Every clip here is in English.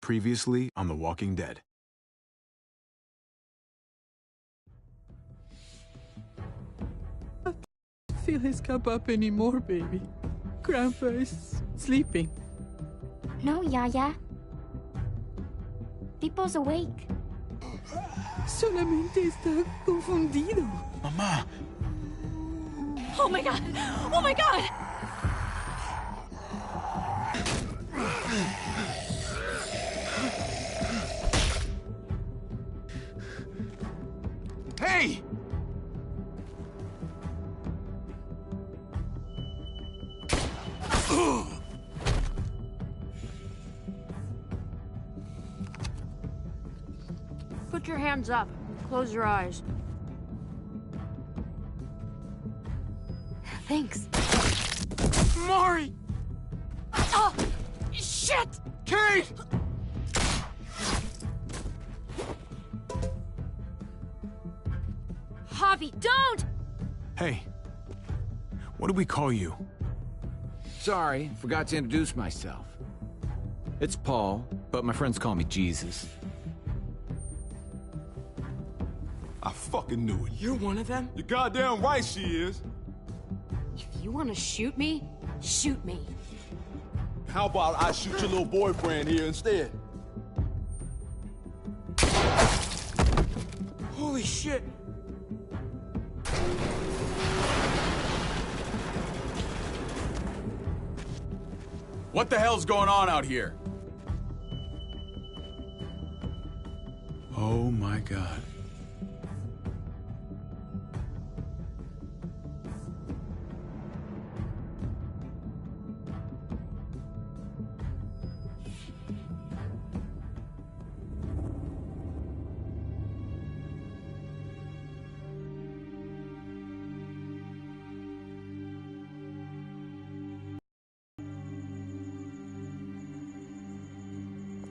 Previously on The Walking Dead. I don't feel his cup up anymore, baby. Grandpa is sleeping. No, Yaya. Pipo's awake. Solamente está confundido. Mamá! Oh my god! Oh my god! Hey! Put your hands up. Close your eyes. Thanks. Mari! Oh! Shit! Kate! Javi, don't! Hey. What do we call you? Sorry, forgot to introduce myself. It's Paul, but my friends call me Jesus. I fucking knew it. You're one of them? You're goddamn right she is. If you want to shoot me, shoot me. How about I shoot your little boyfriend here instead? Holy shit! What the hell's going on out here? Oh my god.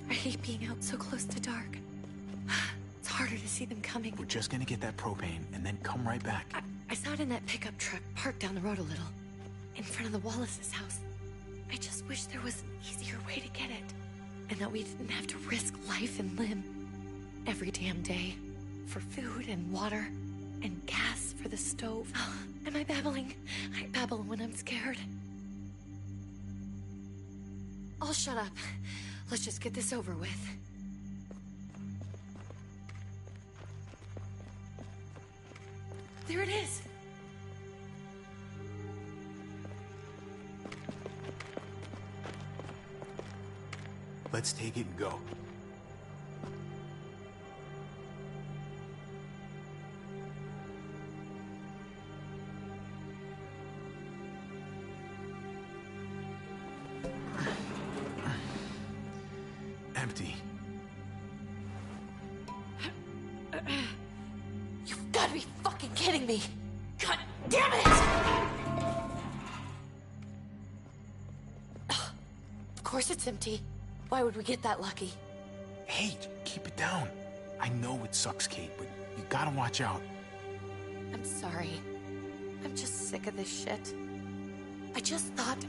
I hate being out so close to dark. It's harder to see them coming. We're just gonna get that propane and then come right back. I saw it in that pickup truck parked down the road a little, in front of the Wallace's house. I just wish there was an easier way to get it, and that we didn't have to risk life and limb every damn day for food and water and gas for the stove. Am I babbling? I babble when I'm scared. I'll shut up. Let's just get this over with. There it is! Let's take it and go. Empty. You've got to be fucking kidding me! God damn it! Of course it's empty. Why would we get that lucky? Hey, keep it down. I know it sucks, Kate, but you gotta watch out. I'm sorry. I'm just sick of this shit. I just thought,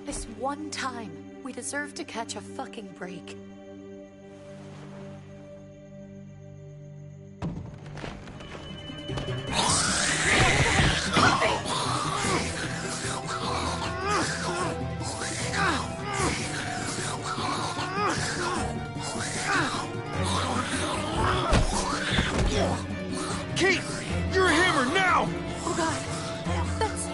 this one time, we deserve to catch a fucking break. Kate! You're a hammer now! Oh god. That's...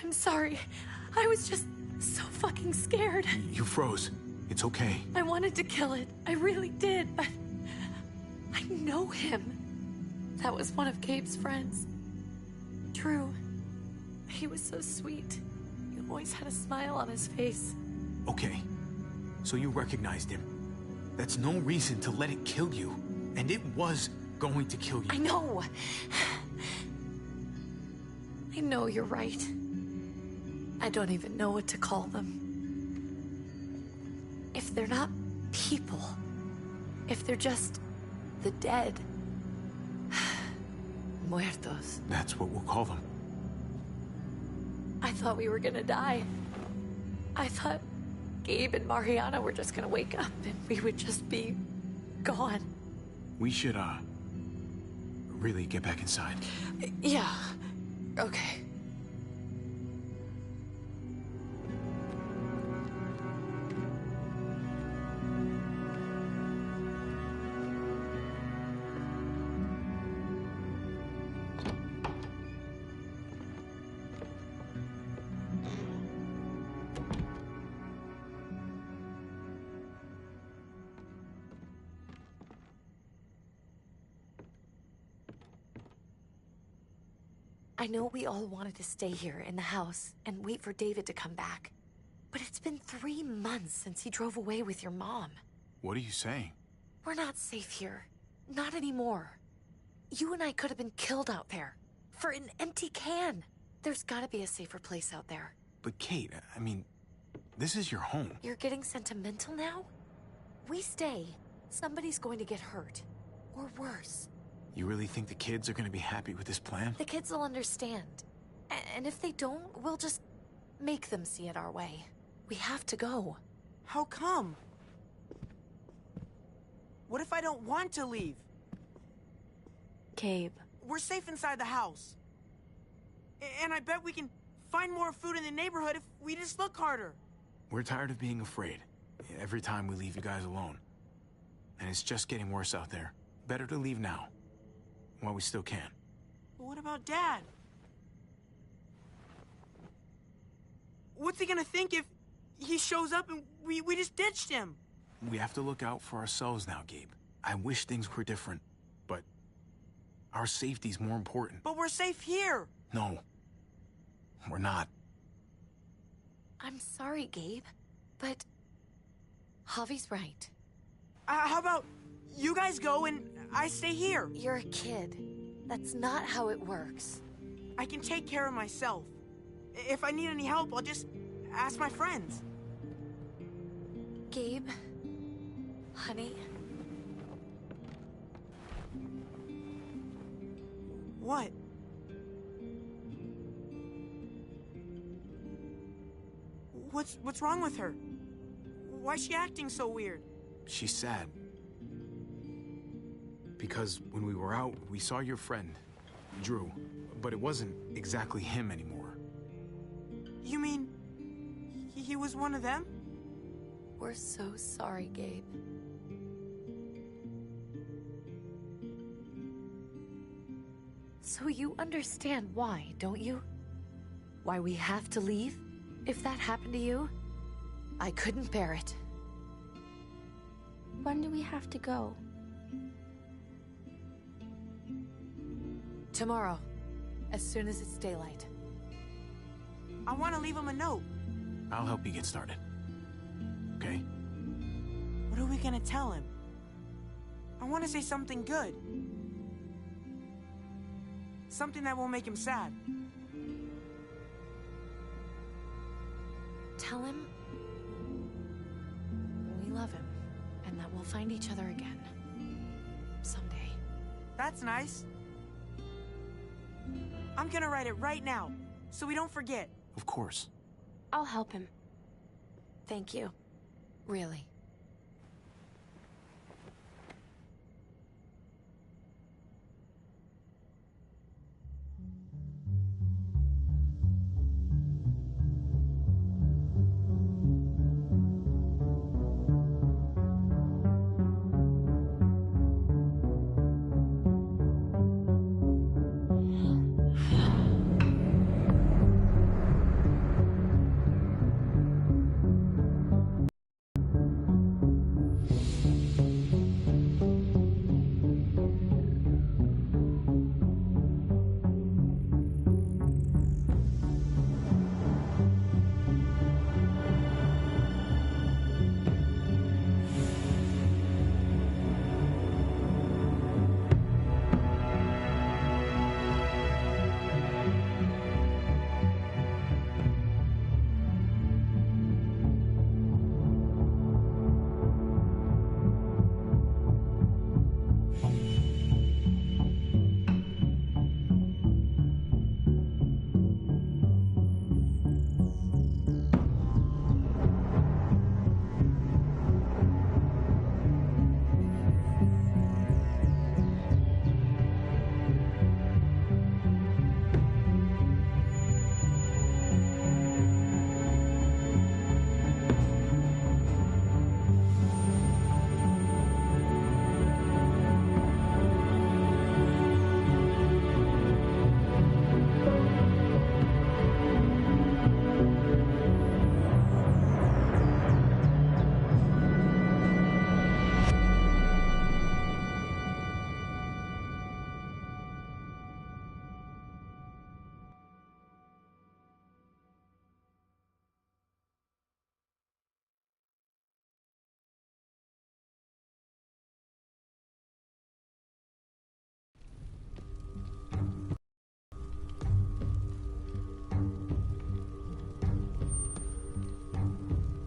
I'm sorry. I was just so fucking scared. You froze. It's okay. I wanted to kill it. I really did, but... I know him. That was one of Gabe's friends. Drew. He was so sweet. He always had a smile on his face. Okay. So you recognized him. That's no reason to let it kill you. And it was going to kill you. I know. I know you're right. I don't even know what to call them. If they're not people, if they're just the dead. Muertos. That's what we'll call them. I thought we were gonna die. I thought Gabe and Mariana were just gonna wake up and we would just be gone. We should, really get back inside. Yeah. Okay. I know we all wanted to stay here in the house and wait for David to come back. But it's been 3 months since he drove away with your mom. What are you saying? We're not safe here. Not anymore. You and I could have been killed out there. For an empty can. There's gotta be a safer place out there. But Kate, I mean, this is your home. You're getting sentimental now? We stay, somebody's going to get hurt. Or worse. You really think the kids are gonna be happy with this plan? The kids will understand. And if they don't, we'll just make them see it our way. We have to go. How come? What if I don't want to leave? Gabe. We're safe inside the house. And I bet we can find more food in the neighborhood if we just look harder. We're tired of being afraid. Every time we leave you guys alone. And it's just getting worse out there. Better to leave now. While we still can. But what about Dad? What's he gonna think if he shows up and we just ditched him? We have to look out for ourselves now, Gabe. I wish things were different, but our safety's more important. But we're safe here. No, we're not. I'm sorry, Gabe, but Javi's right. How about you guys go and I stay here? You're a kid. That's not how it works. I can take care of myself. If I need any help, I'll just ask my friends. Gabe, honey. What? What's wrong with her? Why's she acting so weird? She's sad. Because when we were out, we saw your friend, Drew, but it wasn't exactly him anymore. You mean he was one of them? We're so sorry, Gabe. So you understand why, don't you? Why we have to leave? If that happened to you, I couldn't bear it. When do we have to go? Tomorrow, as soon as it's daylight. I want to leave him a note. I'll help you get started. Okay? What are we gonna tell him? I want to say something good. Something that won't make him sad. Tell him we love him and that we'll find each other again. Someday. That's nice. I'm gonna write it right now, so we don't forget. Of course. I'll help him. Thank you. Really.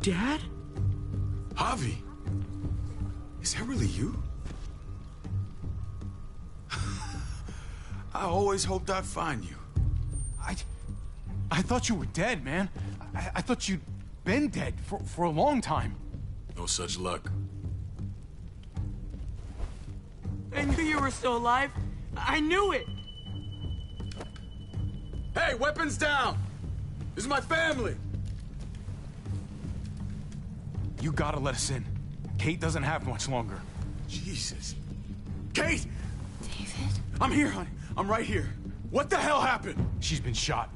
Dad? Javi, is that really you? I always hoped I'd find you. I thought you were dead, man. I thought you'd been dead for a long time. No such luck. I knew you were still alive. I knew it. Hey, weapons down! This is my family! You gotta let us in. Kate doesn't have much longer. Jesus. Kate! David? I'm here, honey. I'm right here. What the hell happened? She's been shot.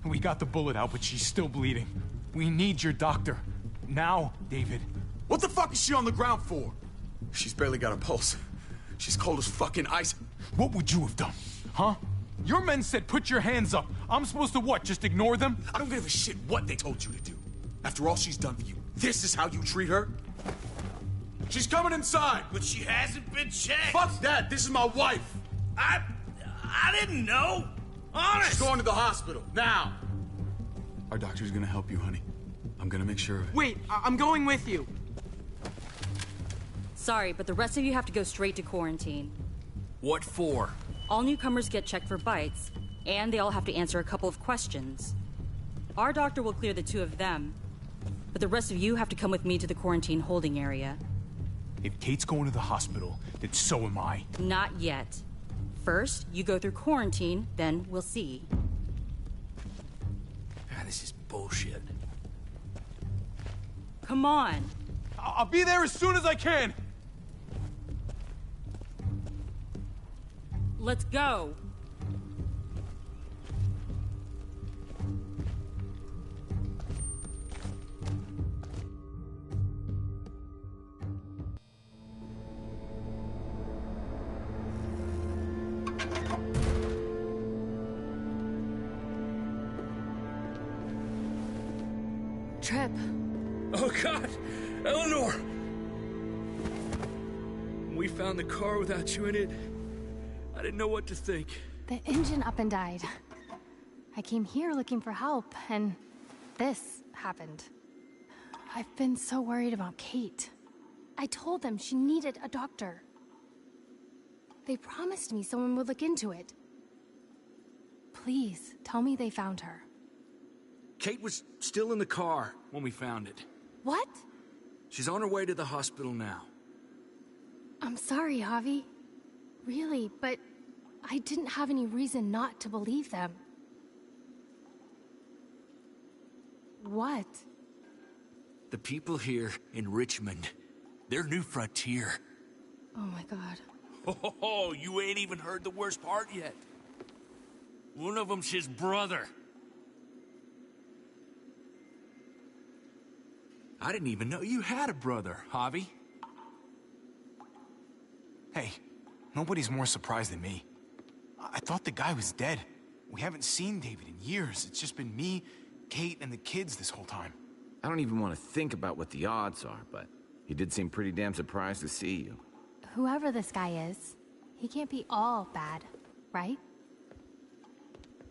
We got the bullet out, but she's still bleeding. We need your doctor. Now, David. What the fuck is she on the ground for? She's barely got a pulse. She's cold as fucking ice. What would you have done? Huh? Your men said put your hands up. I'm supposed to what, just ignore them? I don't give a shit what they told you to do. After all she's done for you, this is how you treat her? She's coming inside! But she hasn't been checked. Fuck that! This is my wife! I didn't know. Honest. She's going to the hospital, now! Our doctor's gonna help you, honey. I'm gonna make sure of it. Wait, I'm going with you. Sorry, but the rest of you have to go straight to quarantine. What for? All newcomers get checked for bites, and they all have to answer a couple of questions. Our doctor will clear the two of them, but the rest of you have to come with me to the quarantine holding area. If Kate's going to the hospital, then so am I. Not yet. First, you go through quarantine, then we'll see. Ah, this is bullshit. Come on. I'll be there as soon as I can. Let's go. Trip. Oh, God! Eleanor! When we found the car without you in it, I didn't know what to think. The engine up and died. I came here looking for help, and this happened. I've been so worried about Kate. I told them she needed a doctor. They promised me someone would look into it. Please, tell me they found her. Kate was still in the car when we found it. What? She's on her way to the hospital now. I'm sorry, Javi. Really, but I didn't have any reason not to believe them. What? The people here in Richmond, they're New Frontier. Oh my God. Oh, you ain't even heard the worst part yet. One of them's his brother. I didn't even know you had a brother, Javi. Hey, nobody's more surprised than me. I thought the guy was dead. We haven't seen David in years. It's just been me, Kate, and the kids this whole time. I don't even want to think about what the odds are, but he did seem pretty damn surprised to see you. Whoever this guy is, he can't be all bad, right?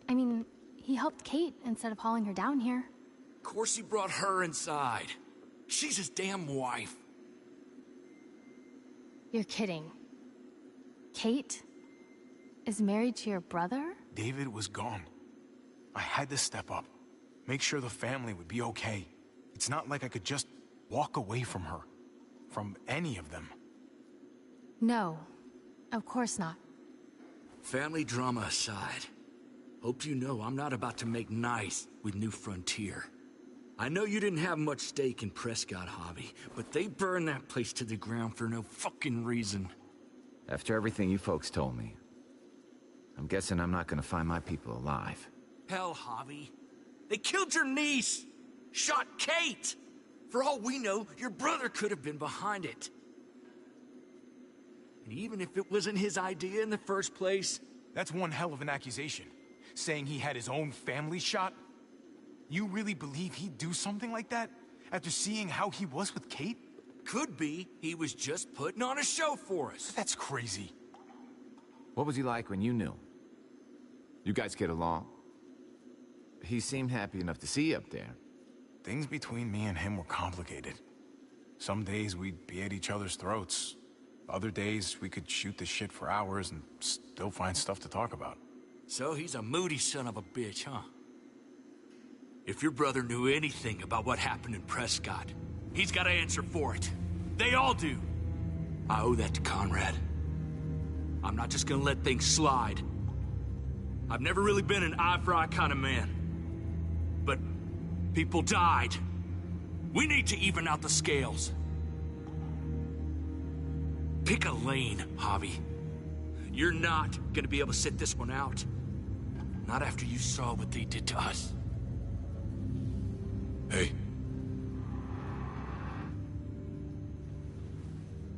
I mean, he helped Kate instead of hauling her down here. Of course he brought her inside. She's his damn wife. You're kidding. Kate is married to your brother? David was gone. I had to step up. Make sure the family would be okay. It's not like I could just walk away from her. From any of them. No, of course not. Family drama aside, hope you know I'm not about to make nice with New Frontier. I know you didn't have much stake in Prescott, Javi, but they burned that place to the ground for no fucking reason. After everything you folks told me, I'm guessing I'm not gonna find my people alive. Hell, Javi. They killed your niece! Shot Kate! For all we know, your brother could have been behind it. And even if it wasn't his idea in the first place... That's one hell of an accusation. Saying he had his own family shot? You really believe he'd do something like that? After seeing how he was with Kate? Could be he was just putting on a show for us. That's crazy. What was he like when you knew? You guys get along? He seemed happy enough to see you up there. things between me and him were complicated. Some days we'd be at each other's throats. Other days we could shoot the shit for hours and still find stuff to talk about. So he's a moody son of a bitch, huh? If your brother knew anything about what happened in Prescott, he's got to answer for it. They all do. I owe that to Conrad. I'm not just gonna let things slide. I've never really been an eye-for-eye kind of man. But people died. We need to even out the scales. Pick a lane, Javi. You're not gonna be able to sit this one out. Not after you saw what they did to us. Hey.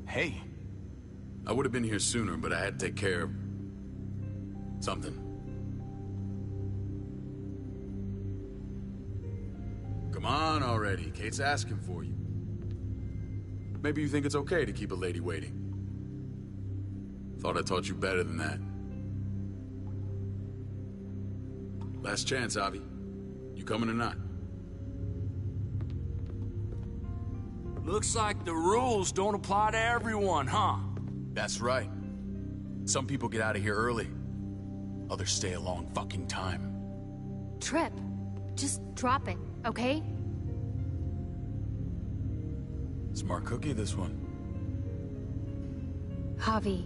Hey. I would have been here sooner, but I had to take care of... something. Come on already. Kate's asking for you. Maybe you think it's okay to keep a lady waiting. Thought I taught you better than that. Last chance, Javi. You coming or not? Looks like the rules don't apply to everyone, huh? That's right. Some people get out of here early. Others stay a long fucking time. Trip, just drop it, okay? Smart cookie, this one. Javi,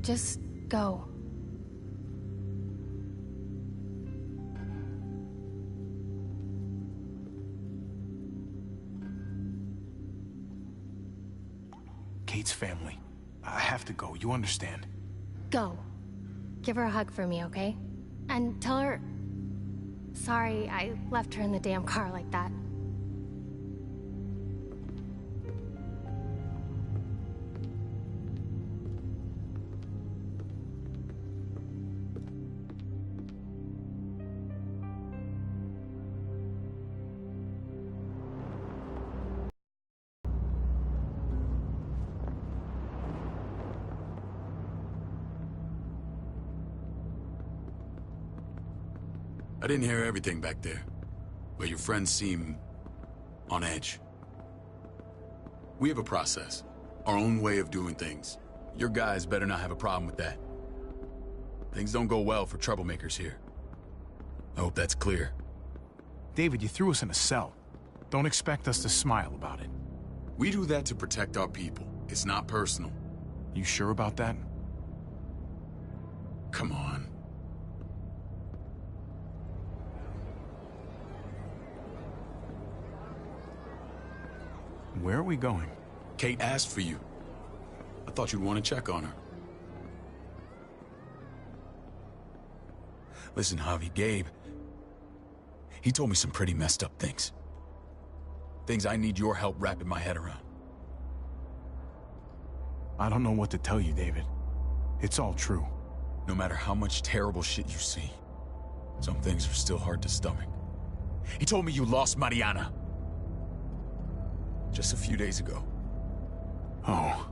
just go. Kate's family. I have to go, you understand? Go. Give her a hug for me, okay? And tell her... Sorry, I left her in the damn car like that. I didn't hear everything back there, but your friends seem on edge. We have a process, our own way of doing things. Your guys better not have a problem with that. Things don't go well for troublemakers here. I hope that's clear. David, you threw us in a cell. Don't expect us to smile about it. We do that to protect our people. It's not personal. You sure about that? Come on. Where are we going? Kate asked for you. I thought you'd want to check on her. Listen, Javi, Gabe... he told me some pretty messed up things. Things I need your help wrapping my head around. I don't know what to tell you, David. It's all true. No matter how much terrible shit you see, some things are still hard to stomach. He told me you lost Mariana. Just a few days ago. Oh.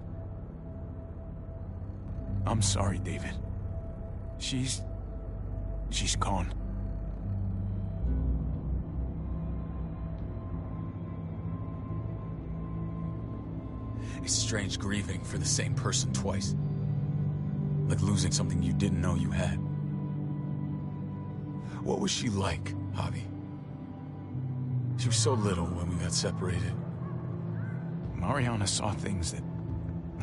I'm sorry, David. She's gone. It's strange grieving for the same person twice. Like losing something you didn't know you had. What was she like, Javi? She was so little when we got separated. Mariana saw things that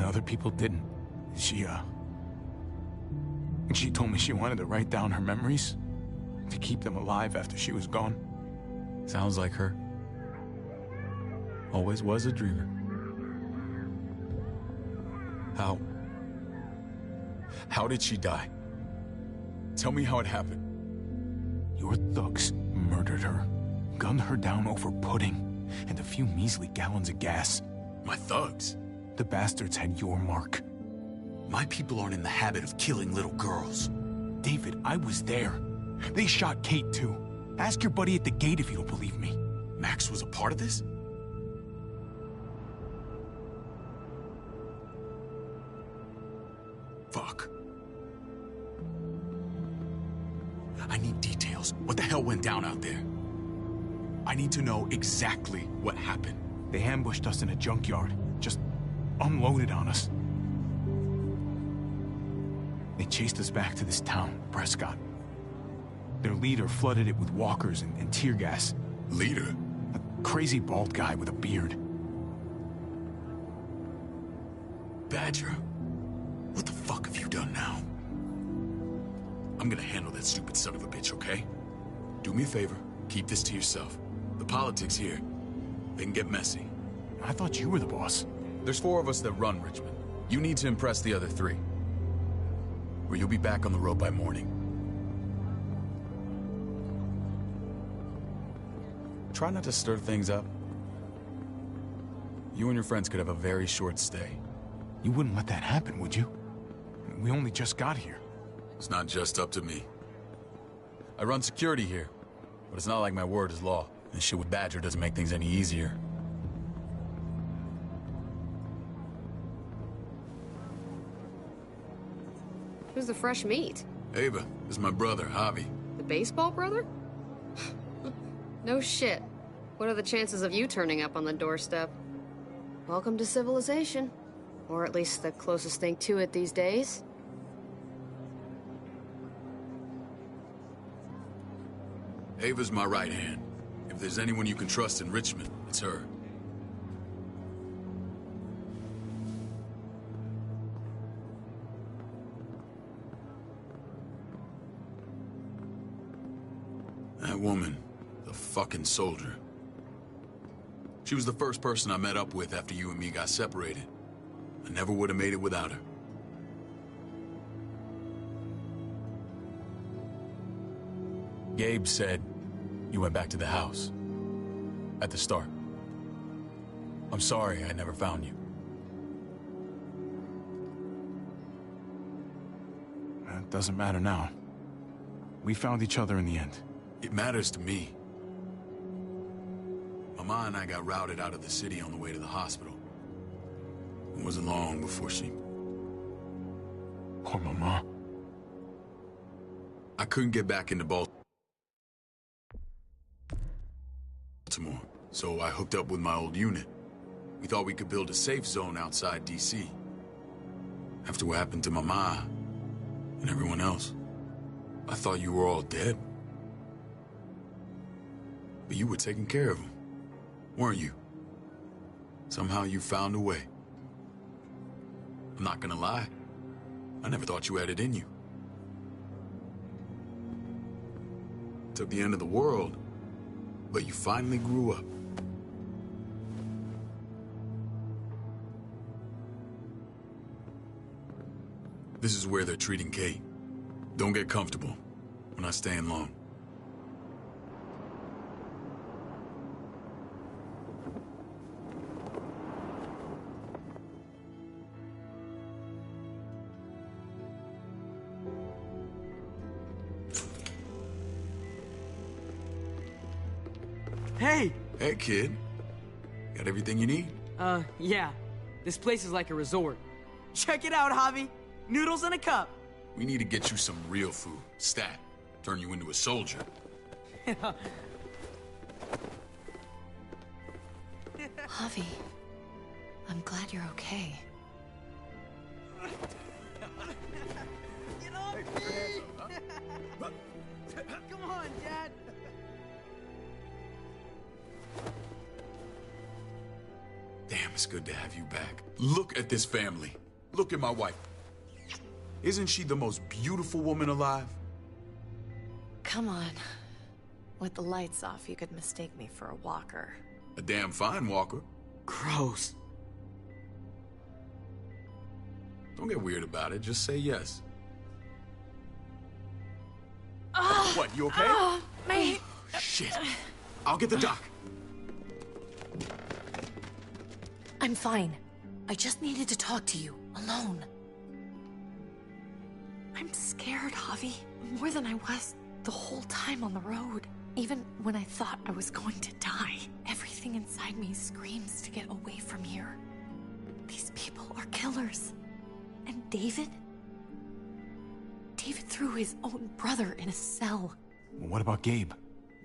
other people didn't. She told me she wanted to write down her memories to keep them alive after she was gone. Sounds like her. Always was a dreamer. How did she die? Tell me how it happened. Your thugs murdered her, gunned her down over pudding and a few measly gallons of gas. My thugs? The bastards had your mark. My people aren't in the habit of killing little girls. David, I was there. They shot Kate too. Ask your buddy at the gate if you don't believe me. Max was a part of this? Fuck. I need details. What the hell went down out there? I need to know exactly what happened. They ambushed us in a junkyard. Just unloaded on us. They chased us back to this town, Prescott. Their leader flooded it with walkers and tear gas. Leader? A crazy bald guy with a beard. Badger, what the fuck have you done now? I'm gonna handle that stupid son of a bitch, okay? Do me a favor, keep this to yourself. The politics here, they can get messy. I thought you were the boss. There's 4 of us that run Richmond. You need to impress the other 3. Or you'll be back on the road by morning. Try not to stir things up. You and your friends could have a very short stay. You wouldn't let that happen, would you? We only just got here. It's not just up to me. I run security here, but it's not like my word is law. And shit with Badger doesn't make things any easier. Who's the fresh meat? Ava, this is my brother, Javi. The baseball brother? No shit. What are the chances of you turning up on the doorstep? Welcome to civilization. Or at least the closest thing to it these days. Ava's my right hand. If there's anyone you can trust in Richmond, it's her. That woman, the fucking soldier. She was the first person I met up with after you and me got separated. I never would have made it without her. Gabe said you went back to the house. At the start. I'm sorry I never found you. It doesn't matter now. We found each other in the end. It matters to me. Mama and I got routed out of the city on the way to the hospital. It wasn't long before she... Poor Mama. I couldn't get back into Baltimore, so I hooked up with my old unit. We thought we could build a safe zone outside D.C. After what happened to Mama and everyone else, I thought you were all dead. But you were taking care of them, weren't you? Somehow you found a way. I'm not gonna lie. I never thought you had it in you. Took the end of the world, but you finally grew up. This is where they're treating Kate. Don't get comfortable. We're not staying long. Hey! Hey, kid. Got everything you need? Yeah. This place is like a resort. Check it out, Javi. Noodles in a cup. We need to get you some real food. Stat. Turn you into a soldier. Javi, I'm glad you're okay. Get off me! Come on, Dad. Damn, it's good to have you back. Look at this family. Look at my wife. Isn't she the most beautiful woman alive? Come on. With the lights off, you could mistake me for a walker. A damn fine walker. Gross. Don't get weird about it. Just say yes. What, you okay? My... Shit. I'll get the doc. I'm fine. I just needed to talk to you, alone. I'm scared, Javi. More than I was the whole time on the road. Even when I thought I was going to die, everything inside me screams to get away from here. These people are killers. And David? David threw his own brother in a cell. What about Gabe?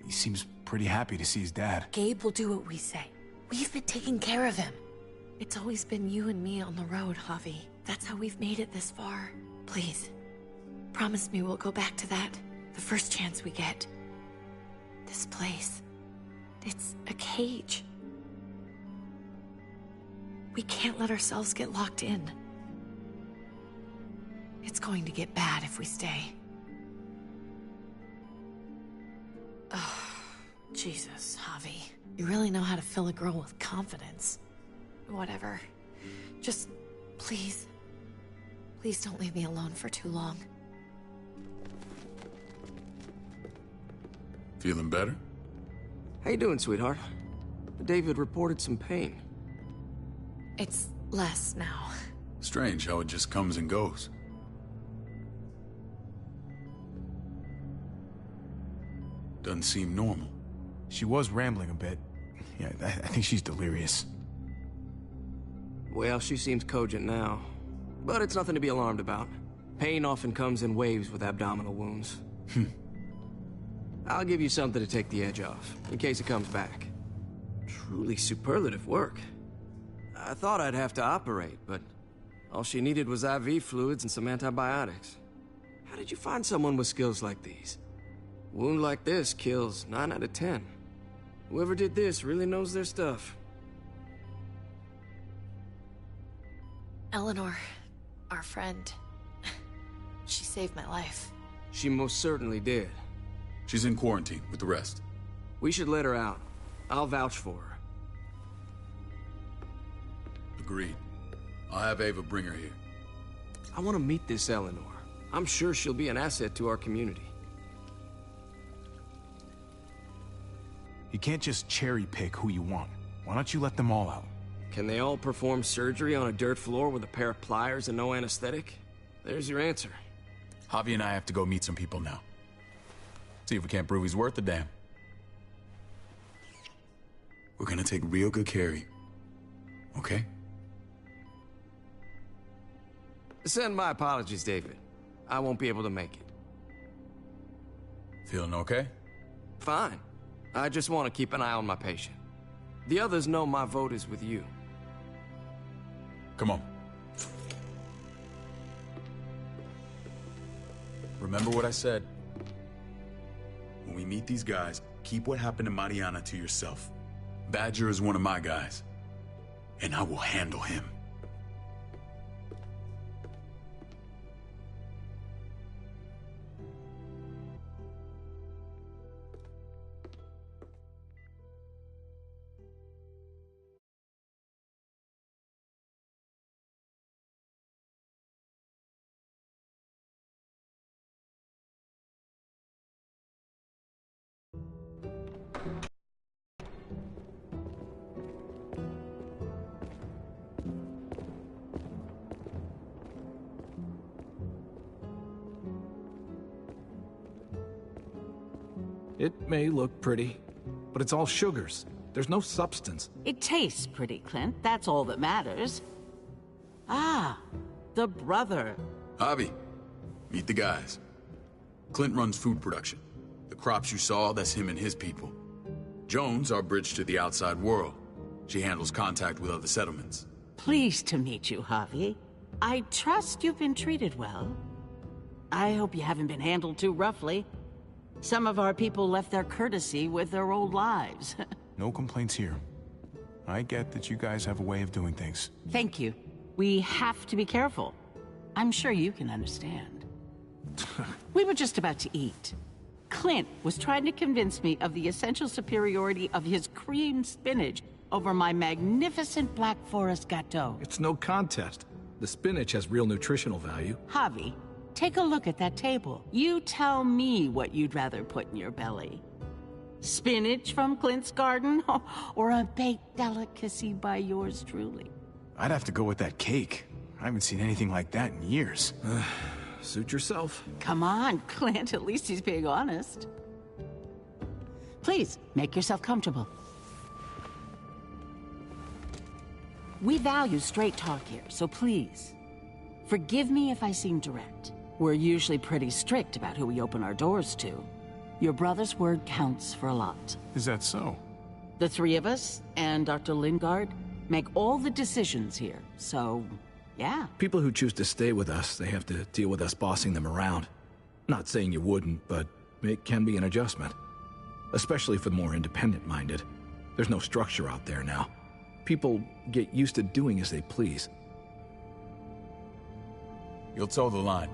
He seems pretty happy to see his dad. Gabe will do what we say. We've been taking care of him. It's always been you and me on the road, Javi. That's how we've made it this far. Please, promise me we'll go back to that the first chance we get. This place, it's a cage. We can't let ourselves get locked in. It's going to get bad if we stay. Oh, Jesus, Javi. You really know how to fill a girl with confidence. Whatever. Just, please. Please don't leave me alone for too long. Feeling better? How you doing, sweetheart? David reported some pain. It's less now. Strange how it just comes and goes. Doesn't seem normal. She was rambling a bit. Yeah, I think she's delirious. Well, she seems cogent now. But it's nothing to be alarmed about. Pain often comes in waves with abdominal wounds. I'll give you something to take the edge off, in case it comes back. Truly superlative work. I thought I'd have to operate, but all she needed was IV fluids and some antibiotics. How did you find someone with skills like these? A wound like this kills 9 out of 10. Whoever did this really knows their stuff. Eleanor, our friend, she saved my life. She most certainly did. She's in quarantine with the rest. We should let her out. I'll vouch for her. Agreed. I'll have Ava bring her here. I want to meet this Eleanor. I'm sure she'll be an asset to our community. You can't just cherry pick who you want. Why don't you let them all out? Can they all perform surgery on a dirt floor with a pair of pliers and no anesthetic? There's your answer. Javi and I have to go meet some people now. See if we can't prove he's worth the damn. We're gonna take real good care of you. Okay? Send my apologies, David. I won't be able to make it. Feeling okay? Fine. I just want to keep an eye on my patient. The others know my vote is with you. Come on. Remember what I said. When we meet these guys, keep what happened to Mariana to yourself. Badger is one of my guys, and I will handle him. It may look pretty, but it's all sugars. There's no substance. It tastes pretty, Clint. That's all that matters. Ah, the brother. Javi, meet the guys. Clint runs food production. The crops you saw, that's him and his people. Jones, our bridge to the outside world. She handles contact with other settlements. Pleased to meet you, Javi. I trust you've been treated well. I hope you haven't been handled too roughly. Some of our people left their courtesy with their old lives. No complaints here. I get that you guys have a way of doing things. Thank you. We have to be careful. I'm sure you can understand. We were just about to eat. Clint was trying to convince me of the essential superiority of his cream spinach over my magnificent Black Forest gâteau. It's no contest. The spinach has real nutritional value. Javi, take a look at that table. You tell me what you'd rather put in your belly. Spinach from Clint's garden, or a baked delicacy by yours truly? I'd have to go with that cake. I haven't seen anything like that in years. Suit yourself. Come on, Clint, at least he's being honest. Please, make yourself comfortable. We value straight talk here, so please, forgive me if I seem direct. We're usually pretty strict about who we open our doors to. Your brother's word counts for a lot. Is that so? The three of us and Dr. Lingard make all the decisions here, so yeah. People who choose to stay with us, they have to deal with us bossing them around. Not saying you wouldn't, but it can be an adjustment. Especially for the more independent-minded. There's no structure out there now. People get used to doing as they please. You'll toe the line.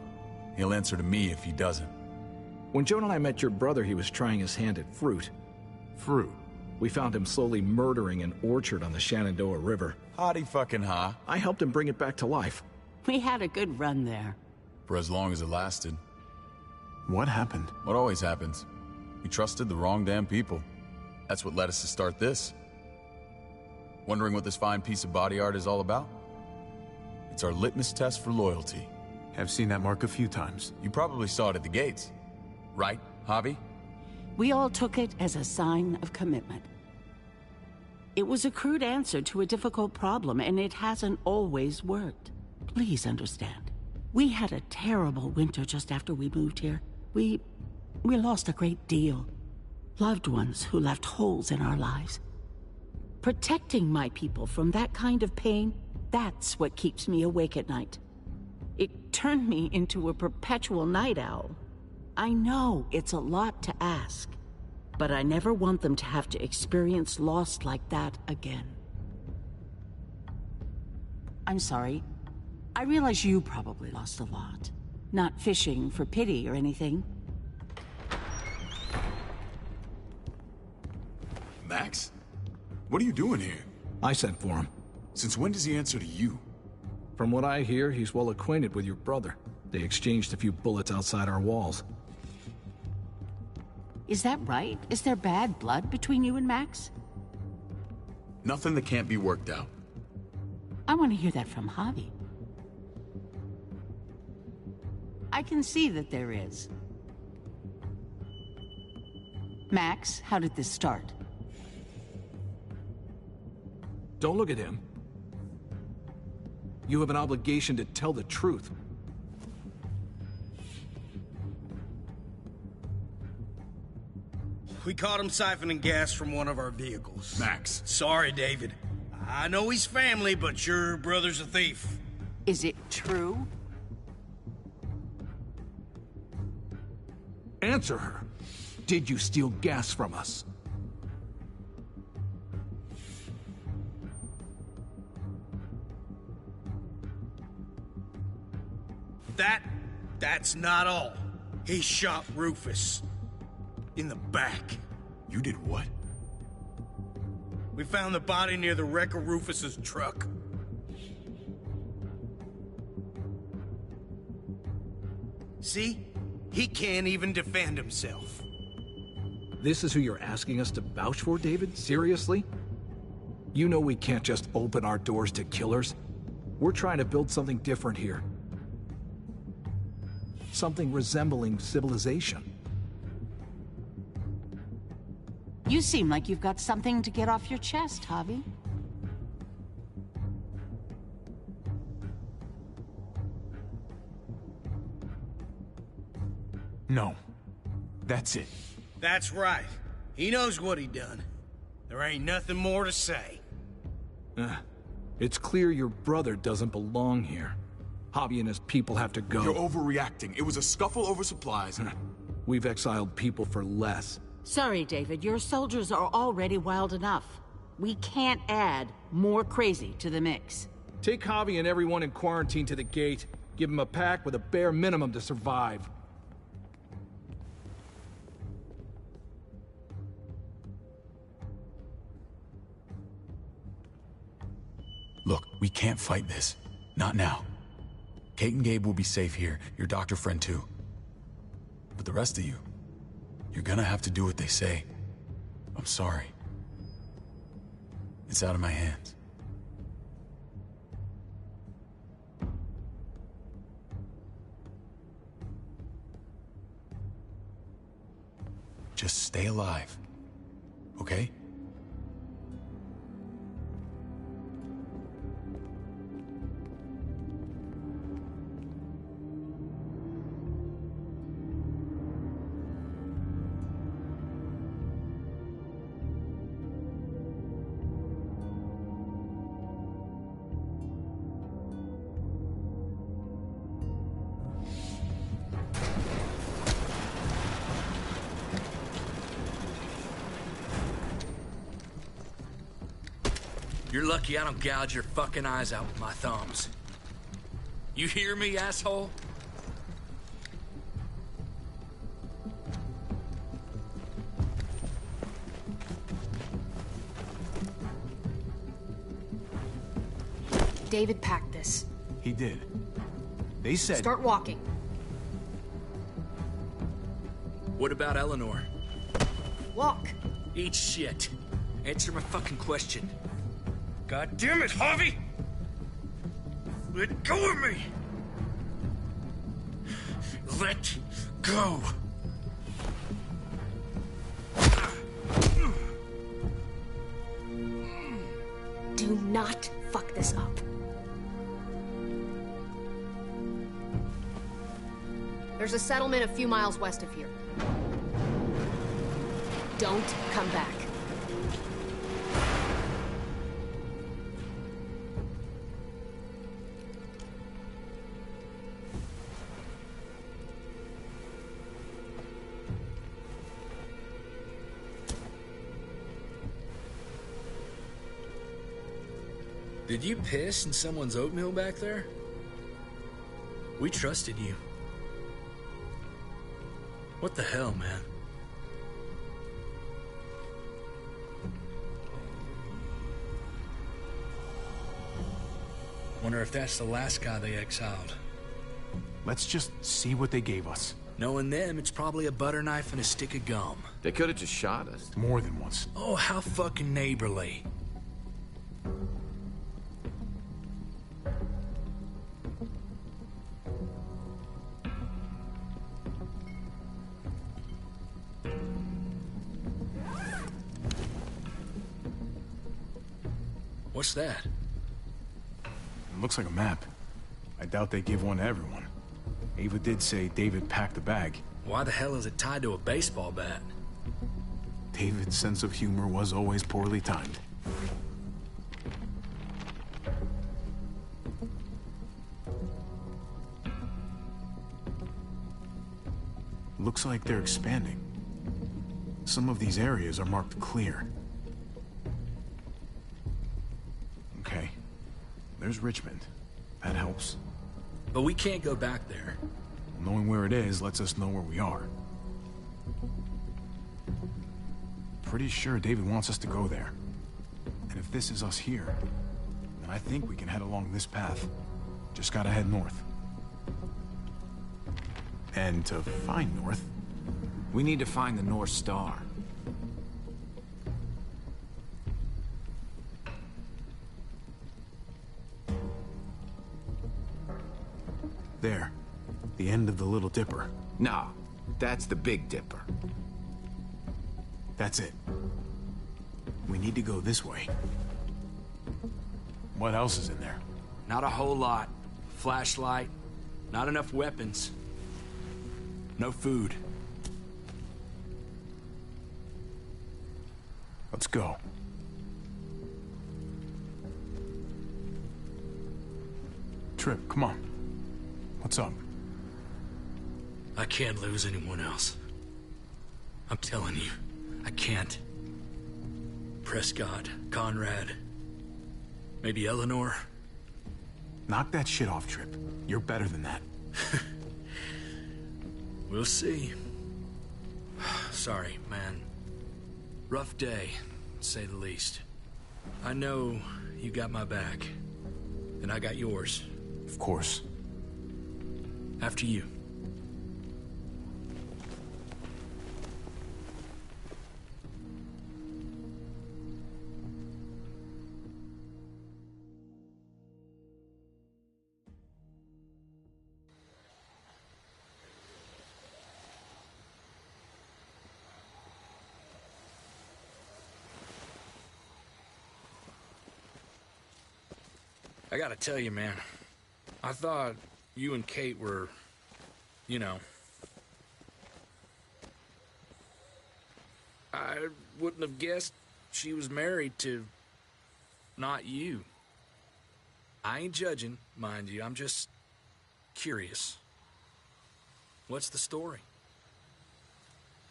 He'll answer to me if he doesn't. When Joan and I met your brother, he was trying his hand at fruit. Fruit? We found him slowly murdering an orchard on the Shenandoah River. Howdy fucking ha. I helped him bring it back to life. We had a good run there. For as long as it lasted. What happened? What always happens. We trusted the wrong damn people. That's what led us to start this. Wondering what this fine piece of body art is all about? It's our litmus test for loyalty. I've seen that mark a few times. You probably saw it at the gates. Right, Javi? We all took it as a sign of commitment. It was a crude answer to a difficult problem, and it hasn't always worked. Please understand. We had a terrible winter just after we moved here. We lost a great deal. Loved ones who left holes in our lives. Protecting my people from that kind of pain, that's what keeps me awake at night. It turned me into a perpetual night owl. I know it's a lot to ask, but I never want them to have to experience loss like that again. I'm sorry. I realize you probably lost a lot. Not fishing for pity or anything. Max? What are you doing here? I sent for him. Since when does he answer to you? From what I hear, he's well acquainted with your brother. They exchanged a few bullets outside our walls. Is that right? Is there bad blood between you and Max? Nothing that can't be worked out. I want to hear that from Javi. I can see that there is. Max, how did this start? Don't look at him. You have an obligation to tell the truth. We caught him siphoning gas from one of our vehicles. Max. Sorry, David. I know he's family, but your brother's a thief. Is it true? Answer her. Did you steal gas from us? That's not all. He shot Rufus. In the back. You did what? We found the body near the wreck of Rufus's truck. See? He can't even defend himself. This is who you're asking us to vouch for, David? Seriously? You know we can't just open our doors to killers. We're trying to build something different here. Something resembling civilization. You seem like you've got something to get off your chest, Javi. No. That's it. That's right. He knows what he done. There ain't nothing more to say. It's clear your brother doesn't belong here. Javi and his people have to go. You're overreacting. It was a scuffle over supplies. We've exiled people for less. Sorry, David. Your soldiers are already wild enough. We can't add more crazy to the mix. Take Javi and everyone in quarantine to the gate. Give them a pack with a bare minimum to survive. Look, we can't fight this. Not now. Kate and Gabe will be safe here, your doctor friend too. But the rest of you, you're gonna have to do what they say. I'm sorry. It's out of my hands. Just stay alive, okay? You're lucky I don't gouge your fucking eyes out with my thumbs. You hear me, asshole? David packed this. He did. They said... Start walking. What about Eleanor? Walk. Eat shit. Answer my fucking question. God damn it, Harvey! Let go of me! Let go! Do not fuck this up. There's a settlement a few miles west of here. Don't come back. Did you piss in someone's oatmeal back there? We trusted you. What the hell, man? Wonder if that's the last guy they exiled. Let's just see what they gave us. Knowing them, it's probably a butter knife and a stick of gum. They could have just shot us. More than once. Oh, how fucking neighborly. What's that? It looks like a map. I doubt they give one to everyone. Ava did say David packed the bag. Why the hell is it tied to a baseball bat? David's sense of humor was always poorly timed. Looks like they're expanding. Some of these areas are marked clear. Okay. There's Richmond. That helps. But we can't go back there. Knowing where it is lets us know where we are. Pretty sure David wants us to go there. And if this is us here, then I think we can head along this path. Just gotta head north. And to find north... We need to find the North Star. There. The end of the Little Dipper. No, that's the Big Dipper. That's it. We need to go this way. What else is in there? Not a whole lot. Flashlight. Not enough weapons. No food. Let's go. Trip, come on. What's up? I can't lose anyone else. I'm telling you, I can't. Prescott, Conrad, maybe Eleanor. Knock that shit off, Trip. You're better than that. We'll see. Sorry, man. Rough day, to say the least. I know you got my back, and I got yours. Of course. After you. I gotta tell you, man, I thought you and Kate were, you know... I wouldn't have guessed she was married to... not you. I ain't judging, mind you, I'm just... curious. What's the story?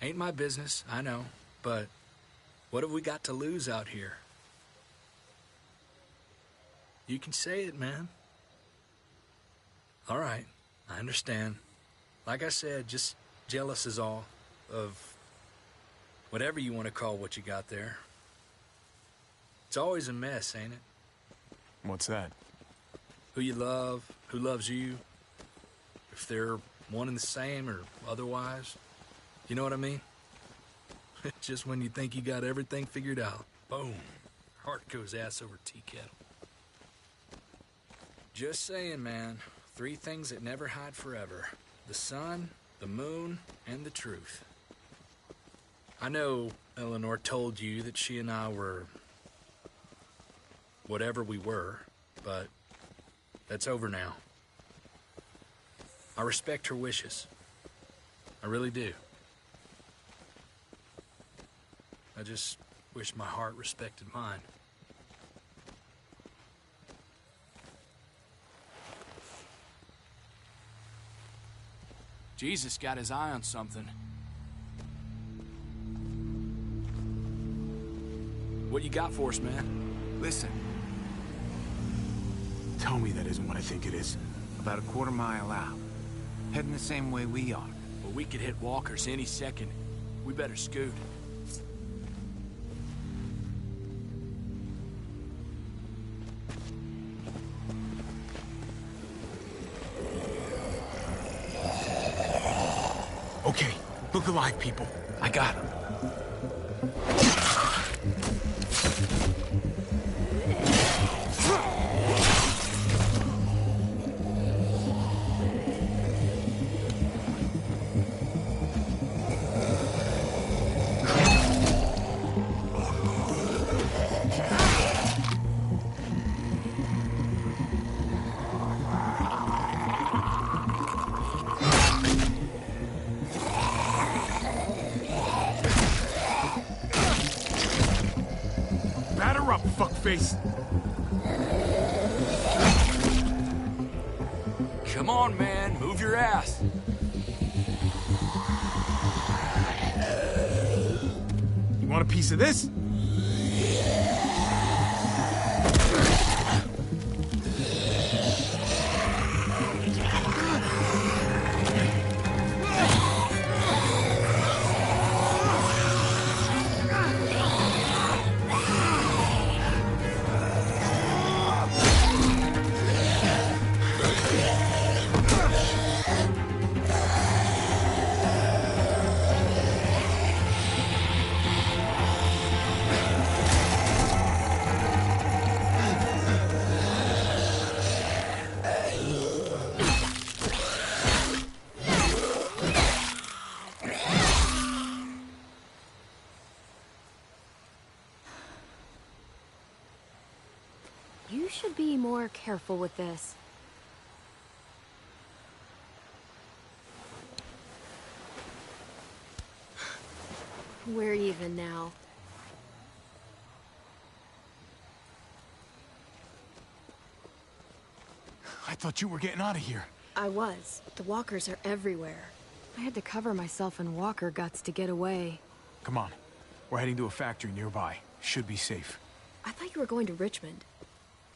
Ain't my business, I know, but what have we got to lose out here? You can say it, man. All right, I understand. Like I said, just jealous is all of whatever you want to call what you got there. It's always a mess, ain't it? What's that? Who you love, who loves you, if they're one and the same or otherwise. You know what I mean? Just when you think you got everything figured out, boom, heart goes ass over tea kettle. Just saying, man. 3 things that never hide forever. The sun, the moon, and the truth. I know Eleanor told you that she and I were whatever we were, but that's over now. I respect her wishes. I really do. I just wish my heart respected mine. Jesus got his eye on something. What you got for us, man? Listen. Tell me that isn't what I think it is. About a quarter-mile out. Heading the same way we are. Well, we could hit walkers any second. We better scoot. Okay, look alive, people. I got him. Face. Come on, man. Move your ass. You want a piece of this? You should be more careful with this. We're even now. I thought you were getting out of here. I was. The walkers are everywhere. I had to cover myself in walker guts to get away. Come on. We're heading to a factory nearby. Should be safe. I thought you were going to Richmond.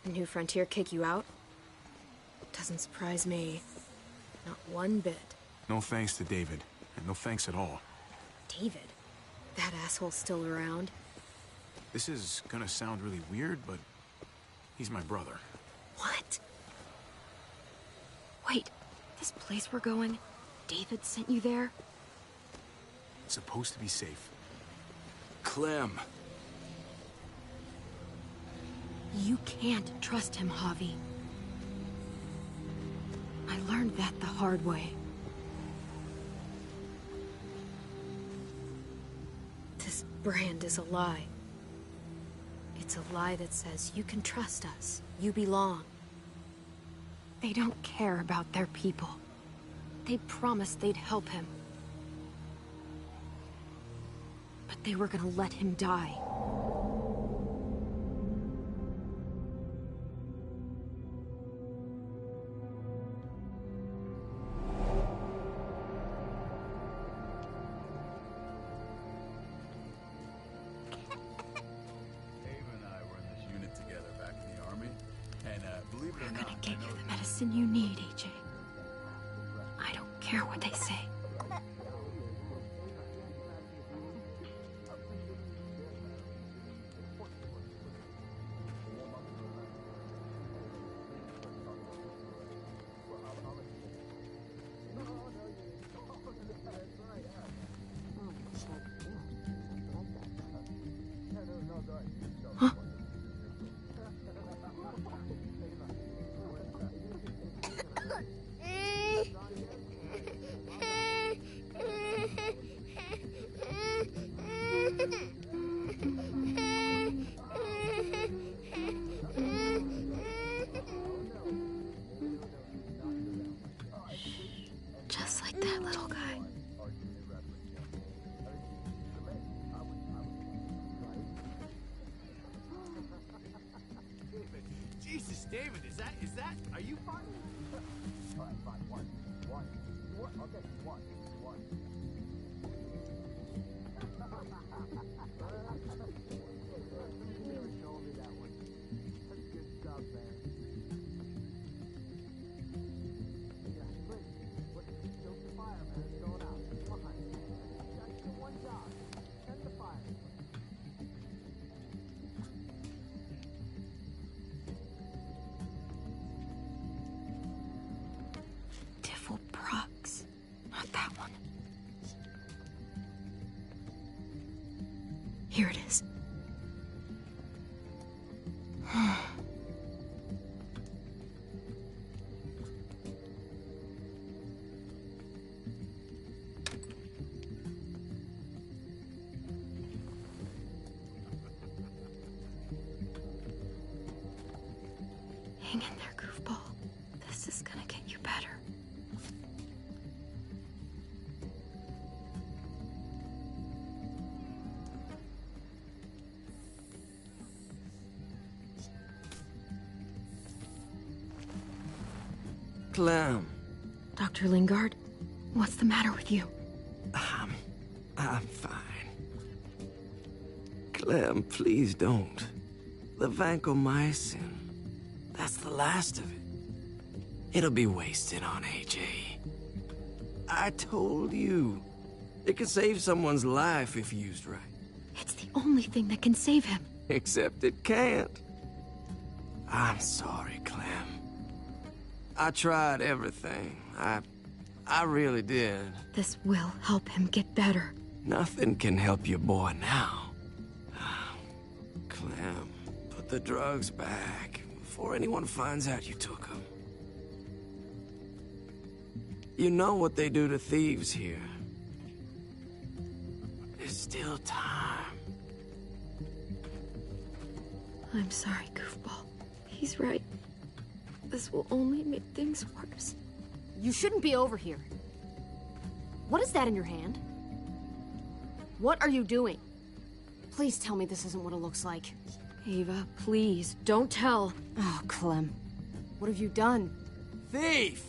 Did New Frontier kick you out? Doesn't surprise me. Not one bit. No thanks to David. And no thanks at all. David? That asshole's still around? This is gonna sound really weird, but he's my brother. What? Wait, this place we're going, David sent you there? It's supposed to be safe. Clem. You can't trust him, Javi. I learned that the hard way. This brand is a lie. It's a lie that says you can trust us, you belong. They don't care about their people. They promised they'd help him. But they were gonna let him die. Dave and I were in this unit together back in the Army, and We're gonna get you the medicine you need, AJ. I don't care what they say. Just like that little guy. Jesus, David, is that, are you fine? All right, fine, one. Okay, one. Devil Prox. Not that one. Here it is. Hang in there, goofball. This is gonna get you better. Clem. Dr. Lingard, what's the matter with you? I'm fine. Clem, please don't. The vancomycin. That's the last of it. It'll be wasted on AJ. I told you. It could save someone's life if used right. It's the only thing that can save him. Except it can't. I'm sorry, Clem. I tried everything. I really did. This will help him get better. Nothing can help your boy now. Clem, put the drugs back before anyone finds out you took them. You know what they do to thieves here. There's still time. I'm sorry, goofball. He's right. This will only make things worse. You shouldn't be over here. What is that in your hand? What are you doing? Please tell me this isn't what it looks like. Ava, please, don't tell. Oh, Clem. What have you done? Thief!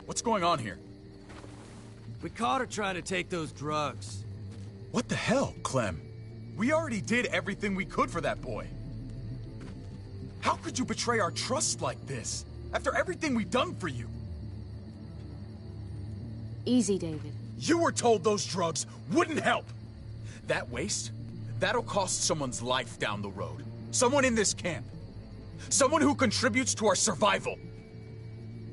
What's going on here? We caught her trying to take those drugs. What the hell, Clem? We already did everything we could for that boy. How could you betray our trust like this? After everything we've done for you? Easy, David. You were told those drugs wouldn't help. That waste, that'll cost someone's life down the road. Someone in this camp. Someone who contributes to our survival.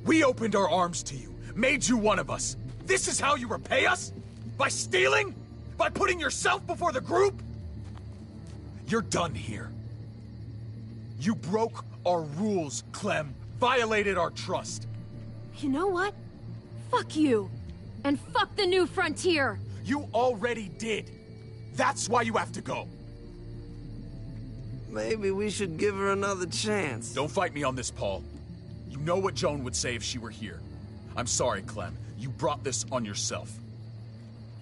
We opened our arms to you, made you one of us. This is how you repay us? By stealing? By putting yourself before the group? You're done here. You broke our rules, Clem. Violated our trust. You know what? Fuck you. And fuck the New Frontier. You already did. That's why you have to go. Maybe we should give her another chance. Don't fight me on this, Paul. You know what Joan would say if she were here. I'm sorry, Clem. You brought this on yourself.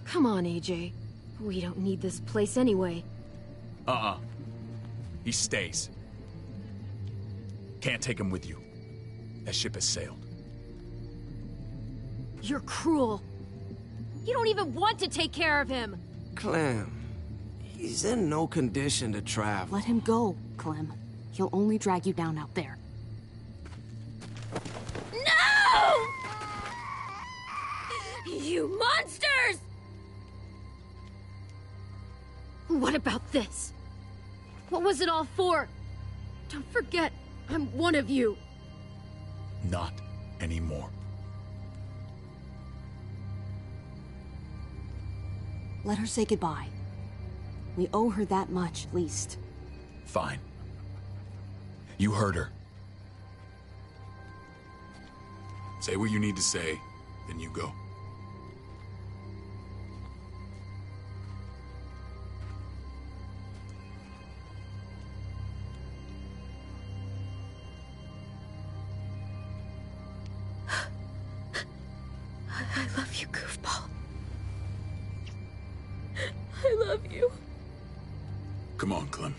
Come on, AJ. We don't need this place anyway. He stays. Can't take him with you. That ship has sailed. You're cruel. You don't even want to take care of him. Clem, He's in no condition to travel. Let him go, Clem. He'll only drag you down out there. No! You monsters! What about this? What was it all for? Don't forget, I'm one of you. Not anymore. Let her say goodbye. We owe her that much, at least. Fine. You heard her. Say what you need to say, then you go. I love you, goofball. I love you. Come on, Clem.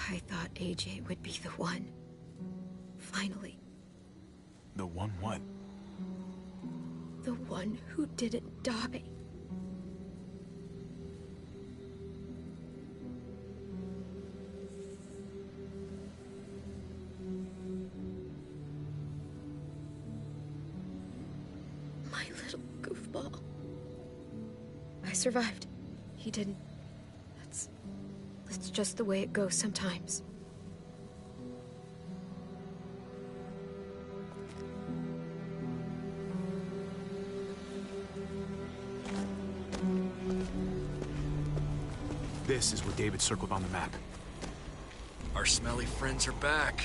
I thought AJ would be the one. Finally. The one what? The one who didn't die. My little goofball. I survived. He didn't. That's just the way it goes sometimes. This is what David circled on the map. Our smelly friends are back.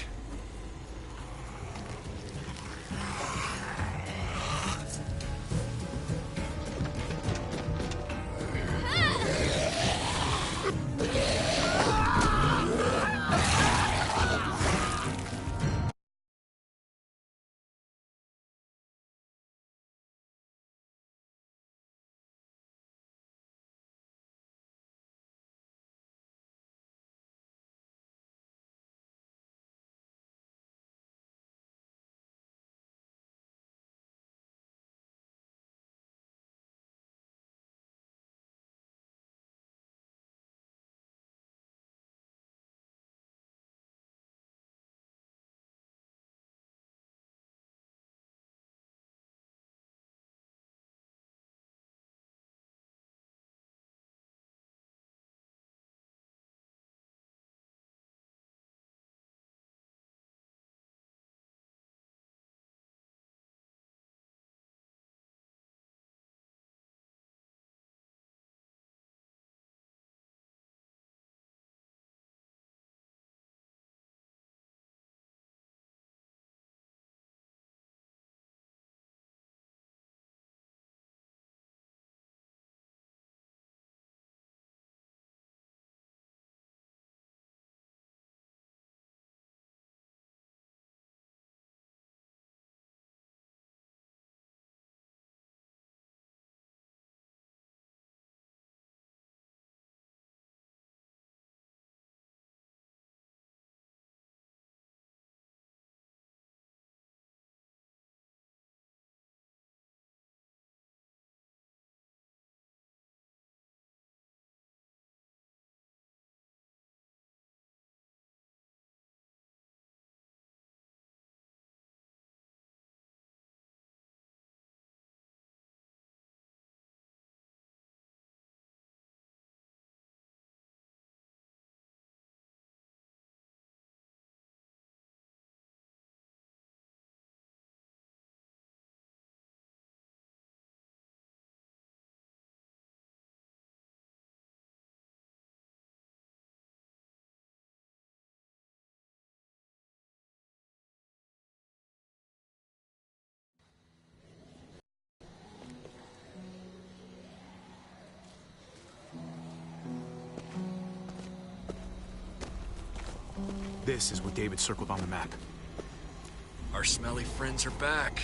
This is what David circled on the map. Our smelly friends are back.